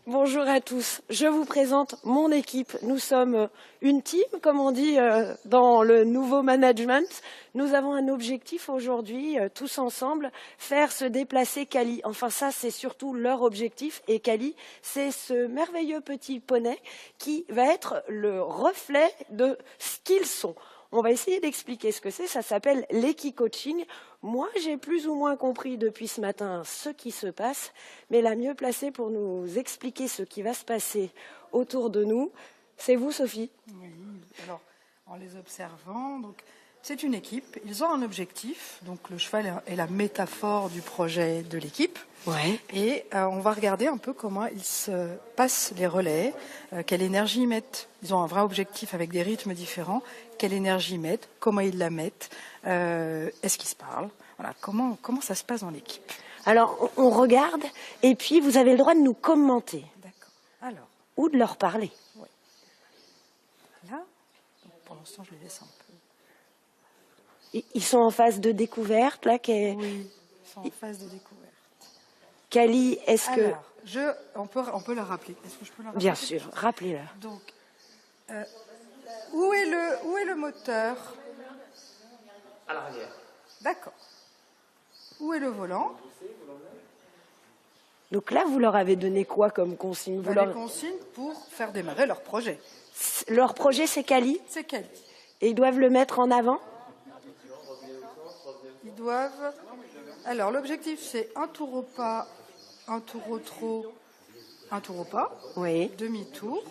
Bonjour à tous, je vous présente mon équipe. Nous sommes une team, comme on dit dans le nouveau management. Nous avons un objectif aujourd'hui, tous ensemble, faire se déplacer Kali. Enfin ça, c'est surtout leur objectif. Et Kali, c'est ce merveilleux petit poney qui va être le reflet de ce qu'ils sont. On va essayer d'expliquer ce que c'est, ça s'appelle l'équi-coaching. Moi, j'ai plus ou moins compris depuis ce matin ce qui se passe, mais la mieux placée pour nous expliquer ce qui va se passer autour de nous, c'est vous, Sophie. Oui, alors en les observant, donc c'est une équipe, ils ont un objectif, donc le cheval est la métaphore du projet de l'équipe. Ouais. Et on va regarder un peu comment ils se passent les relais, quelle énergie ils mettent. Ils ont un vrai objectif avec des rythmes différents. Quelle énergie ils mettent, comment ils la mettent, est-ce qu'ils se parlent, voilà, comment ça se passe dans l'équipe. Alors, on regarde, et puis vous avez le droit de nous commenter. D'accord. Alors. Ou de leur parler. Oui. Là, donc pour l'instant, je les laisse un peu. Ils sont en phase de découverte, là. Oui, ils sont en phase de découverte. Kali, est-ce que... On peut la rappeler. Est-ce que je peux la rappeler? Bien sûr, rappelez-la. Donc, où est le moteur? À l'arrière. D'accord. Où est le volant? Donc là, vous leur avez donné quoi comme consigne? Les consignes pour faire démarrer leur projet. Leur projet, c'est Kali? C'est Kali. Et ils doivent le mettre en avant? Ils doivent... Alors, l'objectif, c'est un tour au pas, un tour au trot, un tour au pas. Oui. Demi-tour.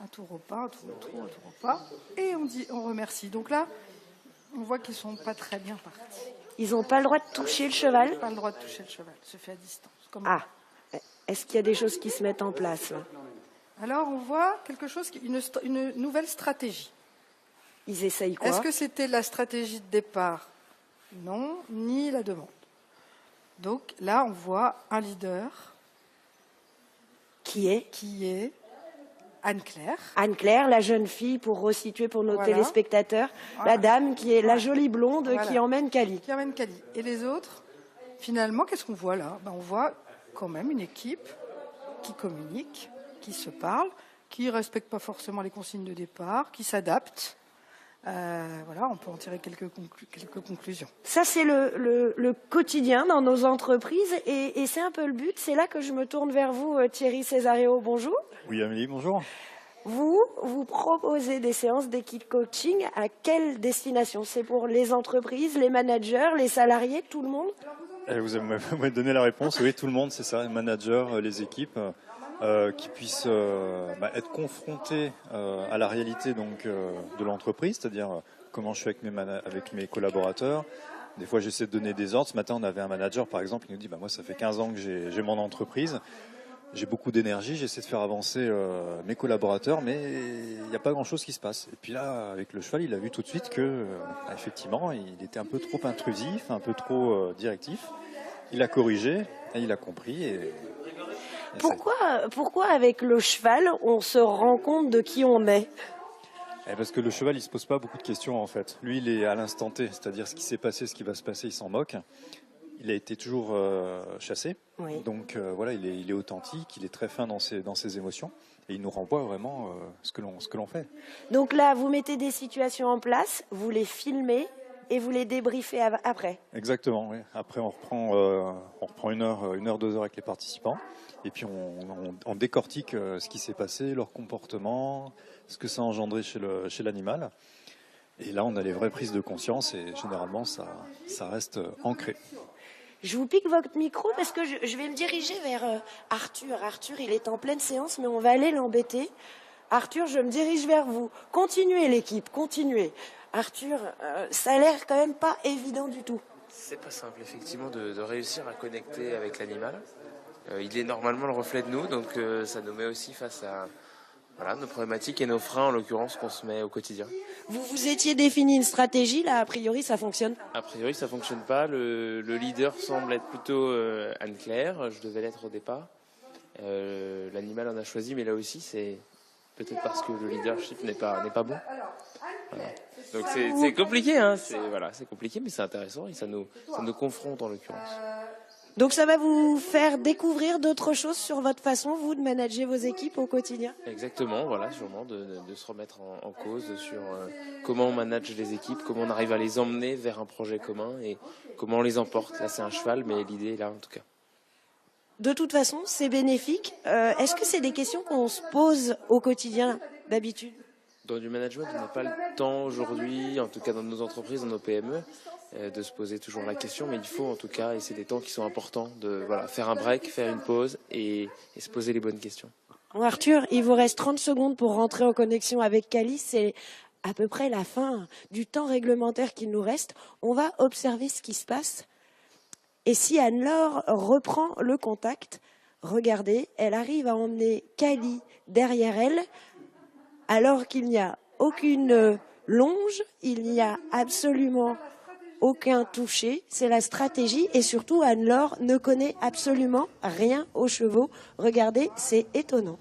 Un tour au pas, un tour au trot, un tour au pas. Et on remercie. Donc là, on voit qu'ils ne sont pas très bien partis. Ils n'ont pas le droit de toucher le cheval? Pas le droit de toucher le cheval. Se fait à distance. Ah. Est-ce qu'il y a des choses qui se mettent en place là? Alors, on voit quelque chose, une nouvelle stratégie. Ils essayent quoi? Est-ce que c'était la stratégie de départ? Non, ni la demande. Donc là, on voit un leader. Qui est Anne-Claire. Anne-Claire, la jeune fille, pour resituer pour nos téléspectateurs. Voilà. La dame qui est la jolie blonde qui emmène Kali. Qui emmène Kali. Et les autres, finalement, qu'est-ce qu'on voit là? On voit quand même une équipe qui communique, qui se parle, qui ne respecte pas forcément les consignes de départ, qui s'adapte. Voilà, on peut en tirer quelques conclusions. Ça, c'est le quotidien dans nos entreprises et c'est un peu le but. C'est là que je me tourne vers vous, Thierry Césaréo. Bonjour. Oui, Amélie, bonjour. Vous proposez des séances d'équipe coaching à quelle destination? C'est pour les entreprises, les managers, les salariés, tout le monde? Vous m'avez donné la réponse. Oui, tout le monde, c'est ça, les managers, les équipes. Qui puissent être confrontés à la réalité donc, de l'entreprise, c'est-à-dire comment je suis avec mes collaborateurs. Des fois, j'essaie de donner des ordres. Ce matin, on avait un manager, par exemple, qui nous dit moi, ça fait 15 ans que j'ai mon entreprise. J'ai beaucoup d'énergie, j'essaie de faire avancer mes collaborateurs, mais il n'y a pas grand-chose qui se passe. Et puis là, avec le cheval, il a vu tout de suite que, effectivement, il était un peu trop intrusif, un peu trop directif. Il a corrigé, et il a compris. Pourquoi avec le cheval, on se rend compte de qui on est? Parce que le cheval, il ne se pose pas beaucoup de questions en fait. Lui, il est à l'instant T, c'est-à-dire ce qui s'est passé, ce qui va se passer, il s'en moque. Il a été toujours chassé, oui. Donc voilà, il est authentique, il est très fin dans ses émotions et il nous renvoie vraiment ce que l'on fait. Donc là, vous mettez des situations en place, vous les filmez et vous les débriefez après. Exactement, oui. Après, on reprend une heure, 2 heures avec les participants. Et puis on décortique ce qui s'est passé, leur comportement, ce que ça a engendré chez l'animal. Et là, on a les vraies prises de conscience et généralement, ça reste ancré. Je vous pique votre micro parce que je vais me diriger vers Arthur. Arthur, il est en pleine séance, mais on va aller l'embêter. Arthur, je me dirige vers vous. Continuez l'équipe, continuez. Arthur, ça a l'air quand même pas évident du tout. C'est pas simple, effectivement, de réussir à connecter avec l'animal. Il est normalement le reflet de nous, donc ça nous met aussi face à nos problématiques et nos freins, en l'occurrence, qu'on se met au quotidien. Vous vous étiez défini une stratégie, là, a priori, ça fonctionne? A priori, ça fonctionne pas. Le leader semble être plutôt Anne-Claire. Je devais l'être au départ. L'animal en a choisi, mais là aussi, c'est peut-être parce que le leadership n'est pas bon. Voilà. Donc c'est compliqué, hein. C'est compliqué, mais c'est intéressant et ça nous confronte en l'occurrence. Donc ça va vous faire découvrir d'autres choses sur votre façon, vous, de manager vos équipes au quotidien? Exactement, voilà, sûrement de se remettre en cause sur comment on manage les équipes, comment on arrive à les emmener vers un projet commun et comment on les emporte. Là, c'est un cheval, mais l'idée est là en tout cas. De toute façon, c'est bénéfique. Est-ce que c'est des questions qu'on se pose au quotidien d'habitude? Dans du management, on n'a pas le temps aujourd'hui, en tout cas dans nos entreprises, dans nos PME, de se poser toujours la question, mais il faut en tout cas, et c'est des temps qui sont importants, de faire un break, faire une pause et se poser les bonnes questions. Bon, Arthur, il vous reste 30 secondes pour rentrer en connexion avec Cali. C'est à peu près la fin du temps réglementaire qu'il nous reste. On va observer ce qui se passe. Et si Anne-Laure reprend le contact, regardez, elle arrive à emmener Cali derrière elle, alors qu'il n'y a aucune longe, il n'y a absolument aucun toucher. C'est la stratégie et surtout Anne-Laure ne connaît absolument rien aux chevaux. Regardez, c'est étonnant.